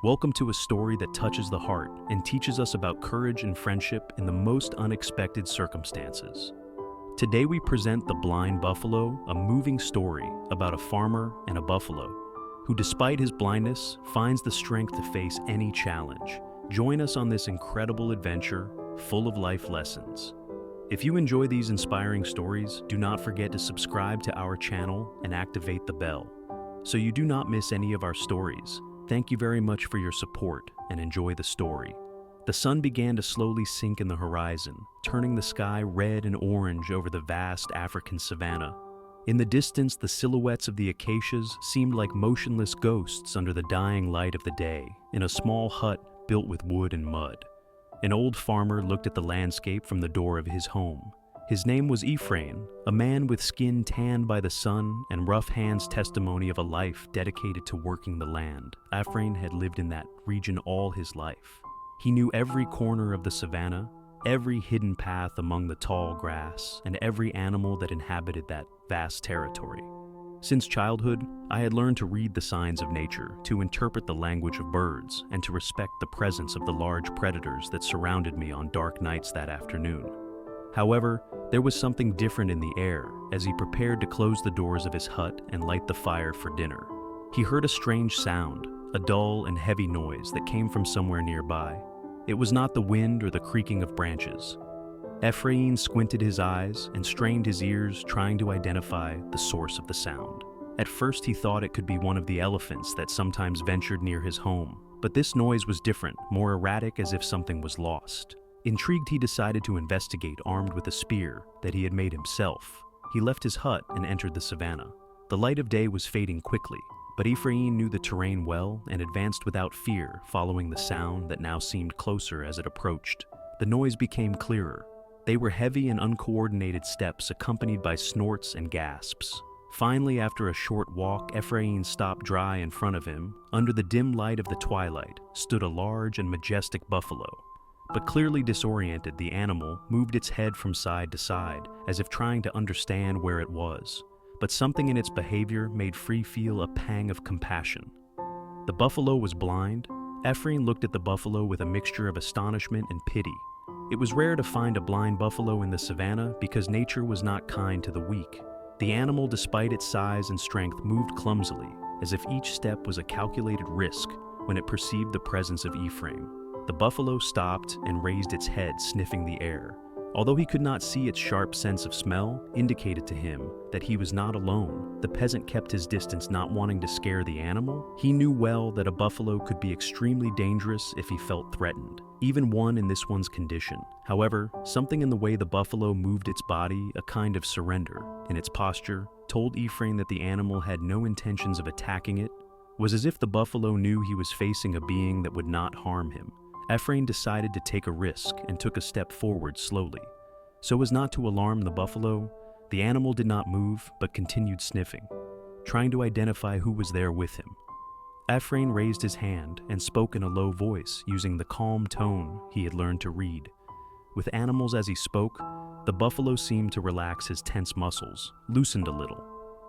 Welcome to a story that touches the heart and teaches us about courage and friendship in the most unexpected circumstances. Today we present The Blind Buffalo, a moving story about a farmer and a buffalo who, despite his blindness, finds the strength to face any challenge. Join us on this incredible adventure full of life lessons. If you enjoy these inspiring stories, do not forget to subscribe to our channel and activate the bell so you do not miss any of our stories. Thank you very much for your support and enjoy the story. The sun began to slowly sink in the horizon, turning the sky red and orange over the vast African savanna. In the distance, the silhouettes of the acacias seemed like motionless ghosts under the dying light of the day in a small hut built with wood and mud. An old farmer looked at the landscape from the door of his home. His name was Ephraim, a man with skin tanned by the sun and rough hands, testimony of a life dedicated to working the land. Ephraim had lived in that region all his life. He knew every corner of the savanna, every hidden path among the tall grass, and every animal that inhabited that vast territory. Since childhood, I had learned to read the signs of nature, to interpret the language of birds, and to respect the presence of the large predators that surrounded me on dark nights that afternoon. However, there was something different in the air as he prepared to close the doors of his hut and light the fire for dinner. He heard a strange sound, a dull and heavy noise that came from somewhere nearby. It was not the wind or the creaking of branches. Ephraim squinted his eyes and strained his ears, trying to identify the source of the sound. At first he thought it could be one of the elephants that sometimes ventured near his home, but this noise was different, more erratic, as if something was lost. Intrigued, he decided to investigate, armed with a spear that he had made himself. He left his hut and entered the savanna. The light of day was fading quickly, but Ephraim knew the terrain well and advanced without fear, following the sound that now seemed closer as it approached. The noise became clearer. They were heavy and uncoordinated steps accompanied by snorts and gasps. Finally, after a short walk, Ephraim stopped dry in front of him. Under the dim light of the twilight stood a large and majestic buffalo. But clearly disoriented, the animal moved its head from side to side, as if trying to understand where it was. But something in its behavior made Free feel a pang of compassion. The buffalo was blind. Ephraim looked at the buffalo with a mixture of astonishment and pity. It was rare to find a blind buffalo in the savanna because nature was not kind to the weak. The animal, despite its size and strength, moved clumsily, as if each step was a calculated risk when it perceived the presence of Ephraim. The buffalo stopped and raised its head, sniffing the air. Although he could not see, its sharp sense of smell indicated to him that he was not alone. The peasant kept his distance, not wanting to scare the animal. He knew well that a buffalo could be extremely dangerous if he felt threatened, even one in this one's condition. However, something in the way the buffalo moved its body, a kind of surrender in its posture, told Ephraim that the animal had no intentions of attacking it. It was as if the buffalo knew he was facing a being that would not harm him. Ephraim decided to take a risk and took a step forward slowly. So as not to alarm the buffalo, the animal did not move but continued sniffing, trying to identify who was there with him. Ephraim raised his hand and spoke in a low voice, using the calm tone he had learned to read. With animals as he spoke, the buffalo seemed to relax his tense muscles, loosened a little.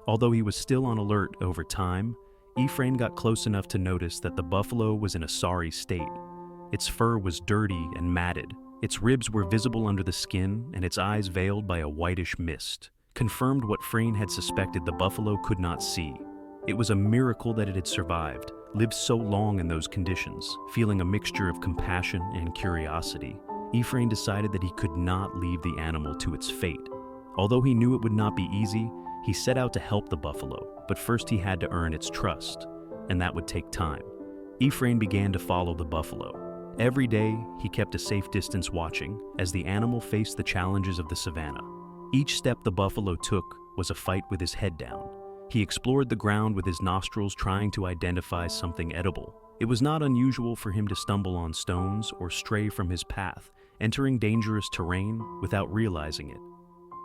Although he was still on alert, over time, Ephraim got close enough to notice that the buffalo was in a sorry state. Its fur was dirty and matted. Its ribs were visible under the skin, and its eyes veiled by a whitish mist, confirmed what Ephraim had suspected: the buffalo could not see. It was a miracle that it had survived, lived so long in those conditions. Feeling a mixture of compassion and curiosity, Ephraim decided that he could not leave the animal to its fate. Although he knew it would not be easy, he set out to help the buffalo, but first he had to earn its trust, and that would take time. Ephraim began to follow the buffalo. Every day, he kept a safe distance, watching as the animal faced the challenges of the savanna. Each step the buffalo took was a fight with his head down. He explored the ground with his nostrils, trying to identify something edible. It was not unusual for him to stumble on stones or stray from his path, entering dangerous terrain without realizing it.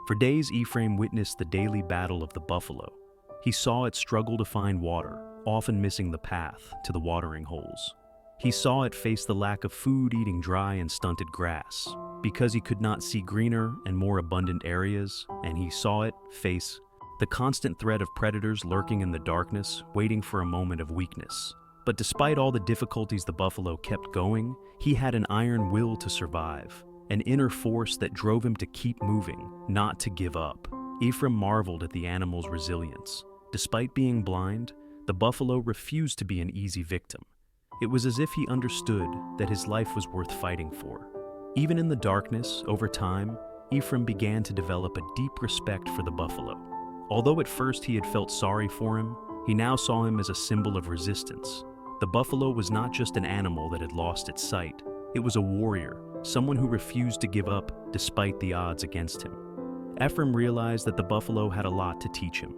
For days, Ephraim witnessed the daily battle of the buffalo. He saw it struggle to find water, often missing the path to the watering holes. He saw it face the lack of food, eating dry and stunted grass, because he could not see greener and more abundant areas, and he saw it face the constant threat of predators lurking in the darkness, waiting for a moment of weakness. But despite all the difficulties, the buffalo kept going. He had an iron will to survive, an inner force that drove him to keep moving, not to give up. Ephraim marveled at the animal's resilience. Despite being blind, the buffalo refused to be an easy victim. It was as if he understood that his life was worth fighting for. Even in the darkness, over time, Ephraim began to develop a deep respect for the buffalo. Although at first he had felt sorry for him, he now saw him as a symbol of resistance. The buffalo was not just an animal that had lost its sight. It was a warrior, someone who refused to give up despite the odds against him. Ephraim realized that the buffalo had a lot to teach him.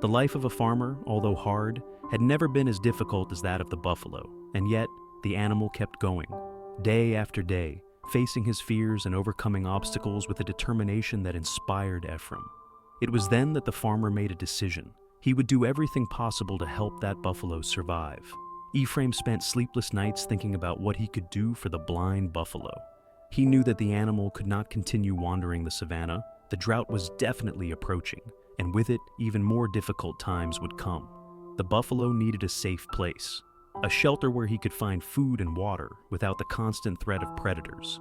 The life of a farmer, although hard, had never been as difficult as that of the buffalo, and yet the animal kept going, day after day, facing his fears and overcoming obstacles with a determination that inspired Ephraim. It was then that the farmer made a decision. He would do everything possible to help that buffalo survive. Ephraim spent sleepless nights thinking about what he could do for the blind buffalo. He knew that the animal could not continue wandering the savanna. The drought was definitely approaching, and with it, even more difficult times would come. The buffalo needed a safe place, a shelter where he could find food and water without the constant threat of predators.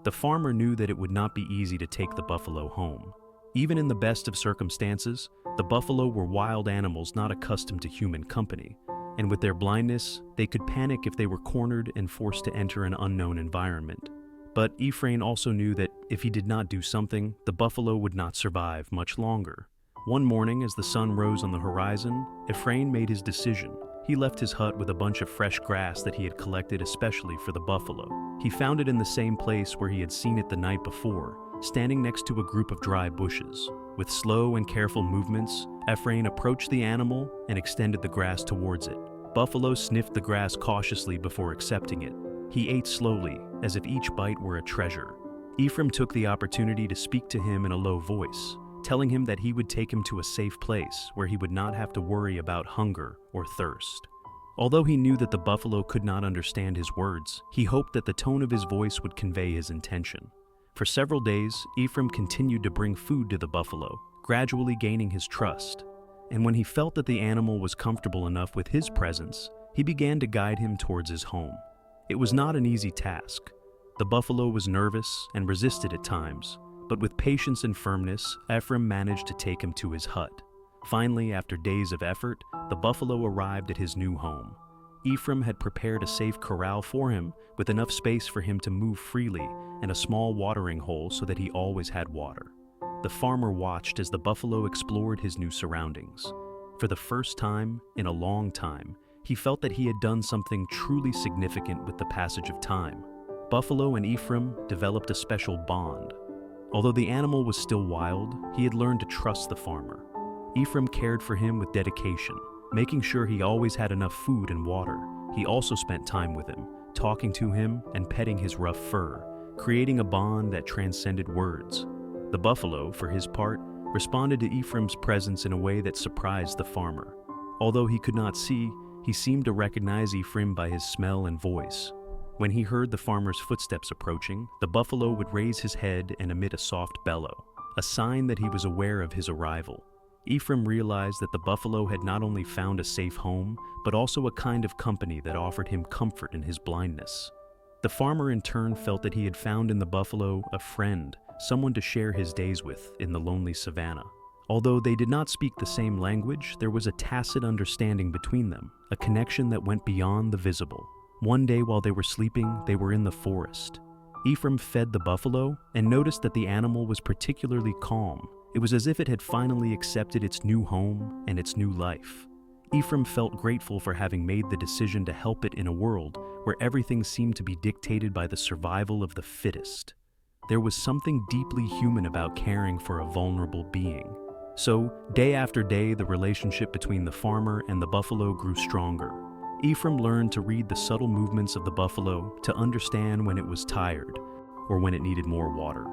The farmer knew that it would not be easy to take the buffalo home. Even in the best of circumstances, the buffalo were wild animals not accustomed to human company, and with their blindness, they could panic if they were cornered and forced to enter an unknown environment. But Ephraim also knew that if he did not do something, the buffalo would not survive much longer. One morning, as the sun rose on the horizon, Ephraim made his decision. He left his hut with a bunch of fresh grass that he had collected especially for the buffalo. He found it in the same place where he had seen it the night before, standing next to a group of dry bushes. With slow and careful movements, Ephraim approached the animal and extended the grass towards it. Buffalo sniffed the grass cautiously before accepting it. He ate slowly, as if each bite were a treasure. Ephraim took the opportunity to speak to him in a low voice, telling him that he would take him to a safe place where he would not have to worry about hunger or thirst. Although he knew that the buffalo could not understand his words, he hoped that the tone of his voice would convey his intention. For several days, Ephraim continued to bring food to the buffalo, gradually gaining his trust. And when he felt that the animal was comfortable enough with his presence, he began to guide him towards his home. It was not an easy task. The buffalo was nervous and resisted at times, but with patience and firmness, Ephraim managed to take him to his hut. Finally, after days of effort, the buffalo arrived at his new home. Ephraim had prepared a safe corral for him, with enough space for him to move freely and a small watering hole so that he always had water. The farmer watched as the buffalo explored his new surroundings. For the first time in a long time, he felt that he had done something truly significant with the passage of time. Buffalo and Ephraim developed a special bond. Although the animal was still wild, he had learned to trust the farmer. Ephraim cared for him with dedication, making sure he always had enough food and water. He also spent time with him, talking to him and petting his rough fur, creating a bond that transcended words. The buffalo, for his part, responded to Ephraim's presence in a way that surprised the farmer. Although he could not see, he seemed to recognize Ephraim by his smell and voice. When he heard the farmer's footsteps approaching, the buffalo would raise his head and emit a soft bellow, a sign that he was aware of his arrival. Ephraim realized that the buffalo had not only found a safe home, but also a kind of company that offered him comfort in his blindness. The farmer in turn felt that he had found in the buffalo a friend, someone to share his days with in the lonely savanna. Although they did not speak the same language, there was a tacit understanding between them, a connection that went beyond the visible. One day while they were sleeping, they were in the forest. Ephraim fed the buffalo and noticed that the animal was particularly calm. It was as if it had finally accepted its new home and its new life. Ephraim felt grateful for having made the decision to help it in a world where everything seemed to be dictated by the survival of the fittest. There was something deeply human about caring for a vulnerable being. So, day after day, the relationship between the farmer and the buffalo grew stronger. Ephraim learned to read the subtle movements of the buffalo, to understand when it was tired or when it needed more water.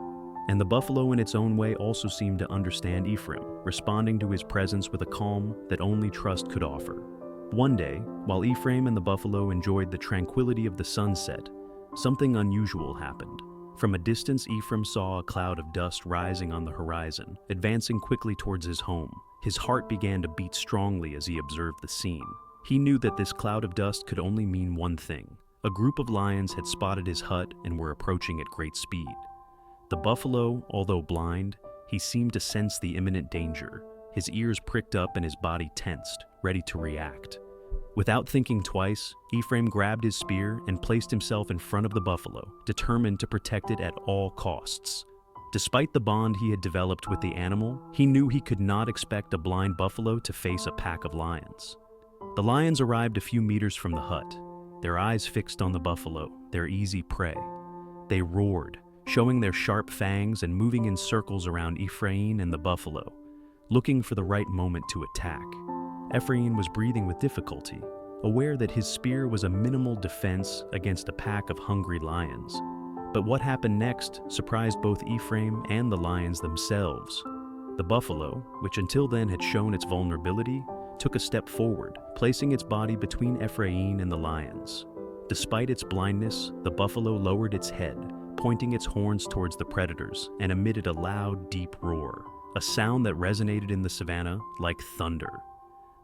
And the buffalo in its own way also seemed to understand Ephraim, responding to his presence with a calm that only trust could offer. One day, while Ephraim and the buffalo enjoyed the tranquility of the sunset, something unusual happened. From a distance, Ephraim saw a cloud of dust rising on the horizon, advancing quickly towards his home. His heart began to beat strongly as he observed the scene. He knew that this cloud of dust could only mean one thing. A group of lions had spotted his hut and were approaching at great speed. The buffalo, although blind, he seemed to sense the imminent danger. His ears pricked up and his body tensed, ready to react. Without thinking twice, Ephraim grabbed his spear and placed himself in front of the buffalo, determined to protect it at all costs. Despite the bond he had developed with the animal, he knew he could not expect a blind buffalo to face a pack of lions. The lions arrived a few meters from the hut, their eyes fixed on the buffalo, their easy prey. They roared, showing their sharp fangs and moving in circles around Ephraim and the buffalo, looking for the right moment to attack. Ephraim was breathing with difficulty, aware that his spear was a minimal defense against a pack of hungry lions. But what happened next surprised both Ephraim and the lions themselves. The buffalo, which until then had shown its vulnerability, took a step forward, placing its body between Ephraim and the lions. Despite its blindness, the buffalo lowered its head, pointing its horns towards the predators, and emitted a loud, deep roar, a sound that resonated in the savannah like thunder.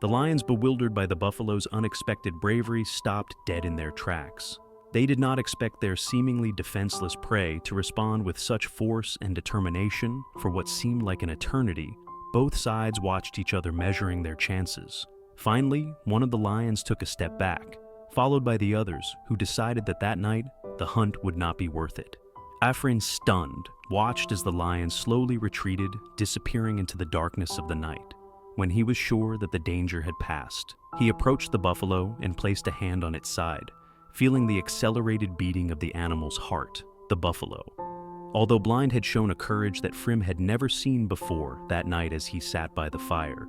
The lions, bewildered by the buffalo's unexpected bravery, stopped dead in their tracks. They did not expect their seemingly defenseless prey to respond with such force and determination. For what seemed like an eternity, both sides watched each other measuring their chances. Finally, one of the lions took a step back, followed by the others, who decided that that night, the hunt would not be worth it. Ephraim, stunned, watched as the lion slowly retreated, disappearing into the darkness of the night. When he was sure that the danger had passed, he approached the buffalo and placed a hand on its side, feeling the accelerated beating of the animal's heart, the buffalo. Although Blind had shown a courage that Ephraim had never seen before that night as he sat by the fire,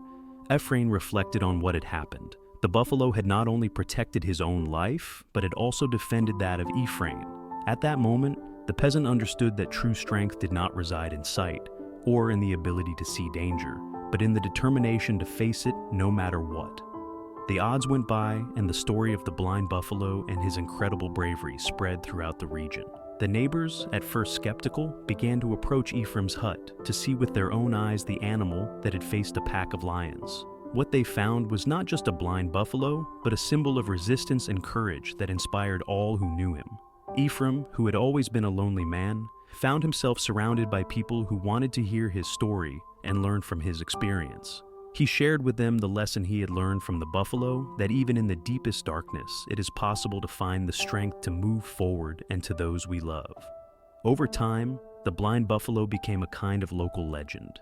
Ephraim reflected on what had happened. The buffalo had not only protected his own life, but had also defended that of Ephraim. At that moment, the peasant understood that true strength did not reside in sight, or in the ability to see danger, but in the determination to face it no matter what. The odds went by, and the story of the blind buffalo and his incredible bravery spread throughout the region. The neighbors, at first skeptical, began to approach Ephraim's hut to see with their own eyes the animal that had faced a pack of lions. What they found was not just a blind buffalo, but a symbol of resistance and courage that inspired all who knew him. Ephraim, who had always been a lonely man, found himself surrounded by people who wanted to hear his story and learn from his experience. He shared with them the lesson he had learned from the buffalo, that even in the deepest darkness, it is possible to find the strength to move forward and to those we love. Over time, the blind buffalo became a kind of local legend.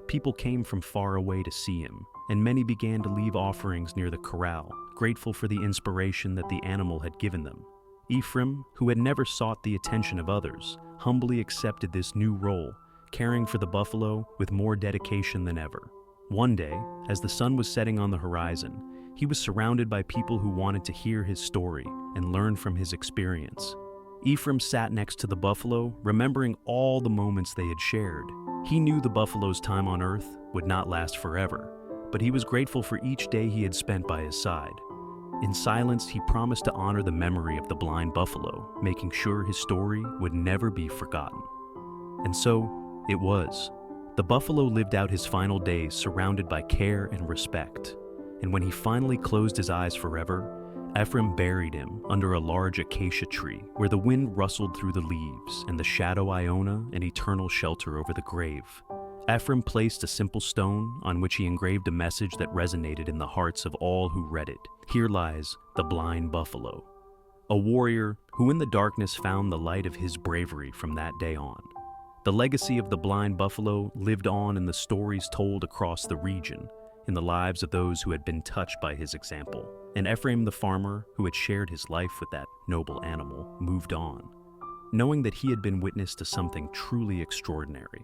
People came from far away to see him, and many began to leave offerings near the corral, grateful for the inspiration that the animal had given them. Ephraim, who had never sought the attention of others, humbly accepted this new role, caring for the buffalo with more dedication than ever. One day, as the sun was setting on the horizon, he was surrounded by people who wanted to hear his story and learn from his experience. Ephraim sat next to the buffalo, remembering all the moments they had shared. He knew the buffalo's time on earth would not last forever, but he was grateful for each day he had spent by his side. In silence, he promised to honor the memory of the blind buffalo, making sure his story would never be forgotten. And so, it was. The buffalo lived out his final days surrounded by care and respect, and when he finally closed his eyes forever, Ephraim buried him under a large acacia tree where the wind rustled through the leaves and the shadow Iona an eternal shelter over the grave. Ephraim placed a simple stone on which he engraved a message that resonated in the hearts of all who read it. Here lies the blind buffalo, a warrior who in the darkness found the light of his bravery from that day on. The legacy of the blind buffalo lived on in the stories told across the region, in the lives of those who had been touched by his example. And Ephraim the farmer, who had shared his life with that noble animal, moved on, knowing that he had been witness to something truly extraordinary.